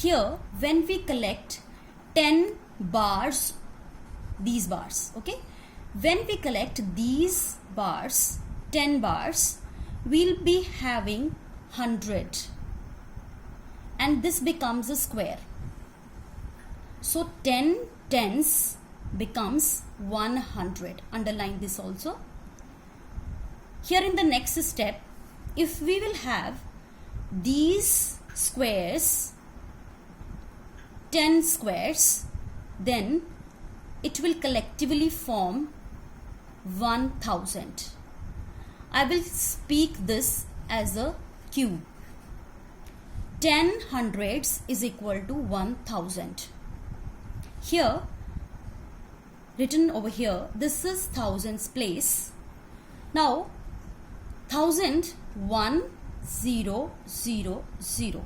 here when we collect 10 bars, these bars, okay, when we collect these bars, 10 bars, we'll be having 100, and this becomes a square. So 10 tens becomes 100. Underline this also. Here in the next step, if we will have these squares, 10 squares, then it will collectively form 1000. I will speak this as a cube. 10 hundreds is equal to 1000. Here, written over here, this is thousands place. Now, 1000, 1, 0, 0, 0.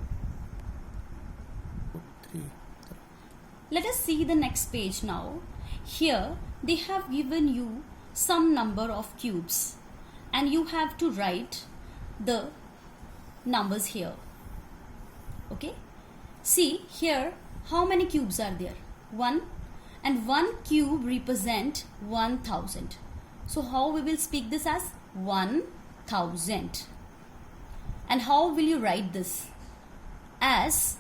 Let us see the next page now. Here, they have given you some number of cubes, and you have to write the numbers here. Okay? See here, how many cubes are there? 1, and 1 cube represent 1000. So how we will speak this as 1000. And how will you write this? As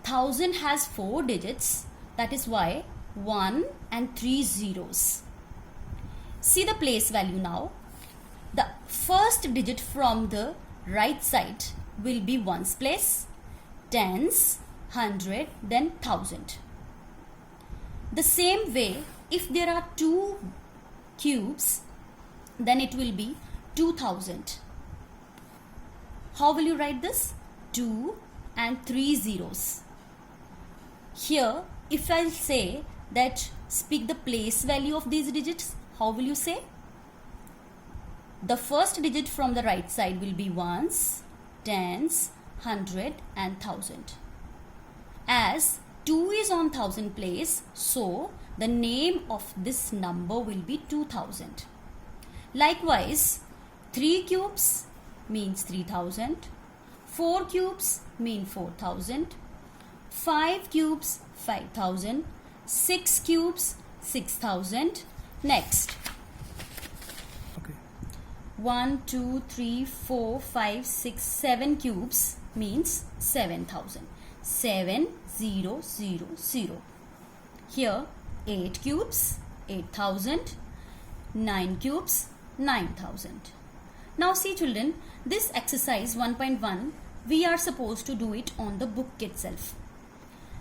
1000 has 4 digits, that is why 1 and 3 zeros. See the place value now. The first digit from the right side will be ones place, tens, 100, then 1000. The same way, if there are 2 cubes, then it will be 2000. How will you write this? 2 and 3 zeros. Here, if I say that speak the place value of these digits, how will you say? The first digit from the right side will be ones, tens, 100 and 1000. As 2 is on 1000 place, so the name of this number will be 2000. Likewise, 3 cubes means 3000, 4 cubes mean 4000, 5 cubes 5000, 6 cubes 6000. Next. Okay. 1, 2, 3, 4, 5, 6, 7 cubes means 7000. 7, 0, 0, 0. Here 8 cubes 8000, 9 cubes 9000. Now see children, this exercise 1.1 we are supposed to do it on the book itself.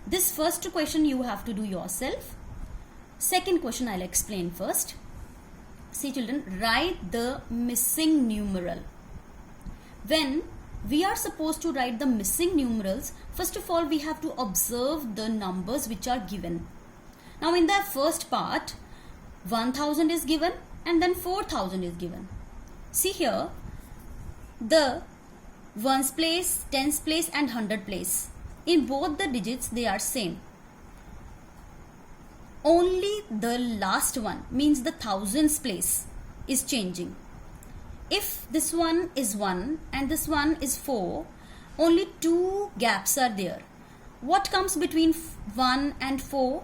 This first question you have to do yourself. Second question I'll explain first. See children, write the missing numeral. When we are supposed to write the missing numerals, first of all we have to observe the numbers which are given. Now in the first part, 1000 is given and then 4000 is given. See here, the ones place, tens place and 100 place. In both the digits they are same. Only the last one, means the thousands place, is changing. If this one is 1 and this one is 4, only 2 gaps are there. What comes between 1 and 4?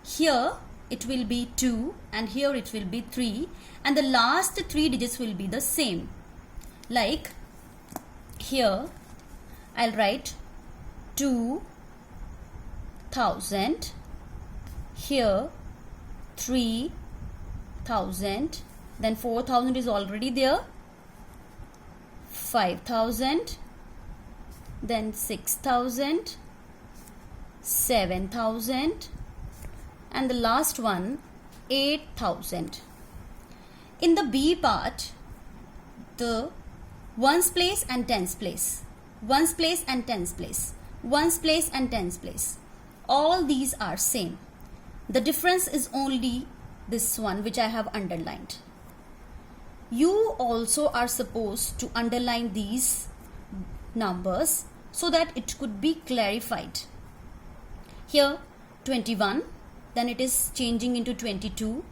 Here it will be 2 and here it will be 3, and the last 3 digits will be the same. Like here I'll write 2000, here 3000, then 4000 is already there, 5000, then 6000, 7000, and the last one 8000. In the B part, the ones place and tens place, ones place and tens place, ones place and tens place, all these are same. The difference is only this one which I have underlined. You also are supposed to underline these numbers so that it could be clarified. Here 21, then it is changing into 22,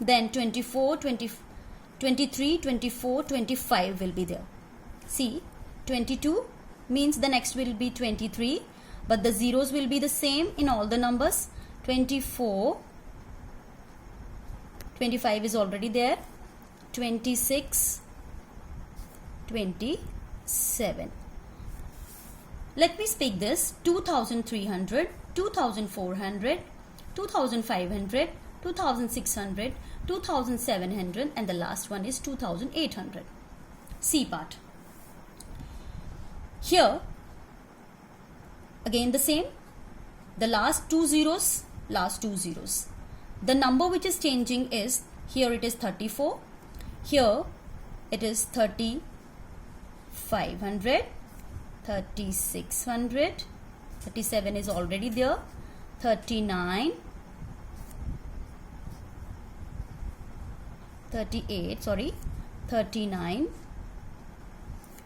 then 24, 23, 24, 25 will be there. See, 22 means the next will be 23, but the zeros will be the same in all the numbers. 24, 25 is already there, 26, 27. Let me speak this: 2300, 2400, 2500, 2600, 2700, and the last one is 2800. C part. Here again the same, the last two zeros. The number which is changing is, here it is 34, here it is 3500, 3600, 37 is already there, 39, 38, sorry, 39,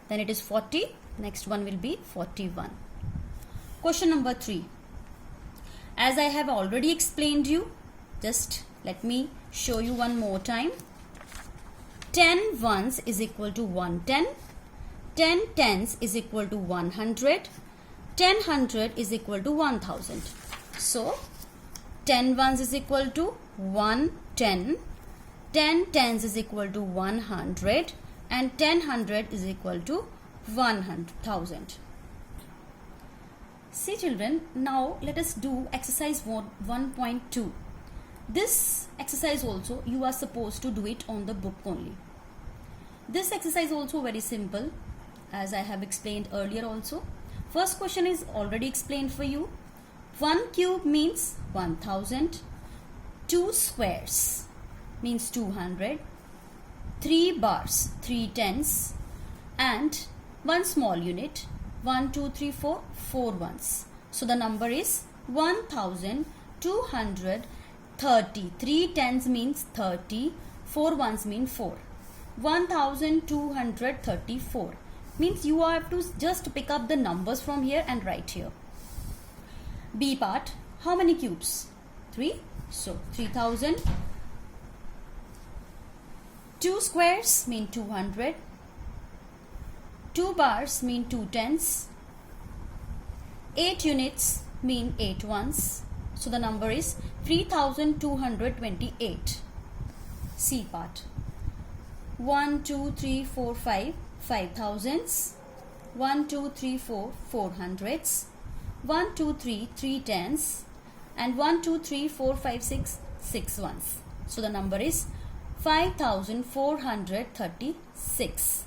then it is 40, next one will be 41. Question number 3. As I have already explained you, just let me show you one more time. 10 ones is equal to 110, 10 tens is equal to 100, 10 hundred is equal to 1000. So 10 ones is equal to 110, 10 tens is equal to 100, and 10 hundred is equal to 100,000. See children, now let us do exercise 1.2. This exercise also you are supposed to do it on the book only. This exercise also very simple, as I have explained earlier also. First question is already explained for you. 1 cube means 1000, 2 squares means 200, 3 bars, 3 tens, and 1 small unit, 1, 2, 3, 4, 4 ones. So the number is 1230. 3 tens means 30, 4 ones mean 4. 1234 means you have to just pick up the numbers from here and write here. B part, how many cubes? 3. So 3000. 2 squares mean 200. 2 bars mean 2 tens. 8 units mean 8 ones. So the number is 3228. C part. 1, 2, 3, 4, 5. 5 thousands. 1, 2, 3, 4. 4 hundreds. 1, 2, 3. 3 tens. And 1, 2, 3, 4, 5, 6. 6 ones. So the number is 5436.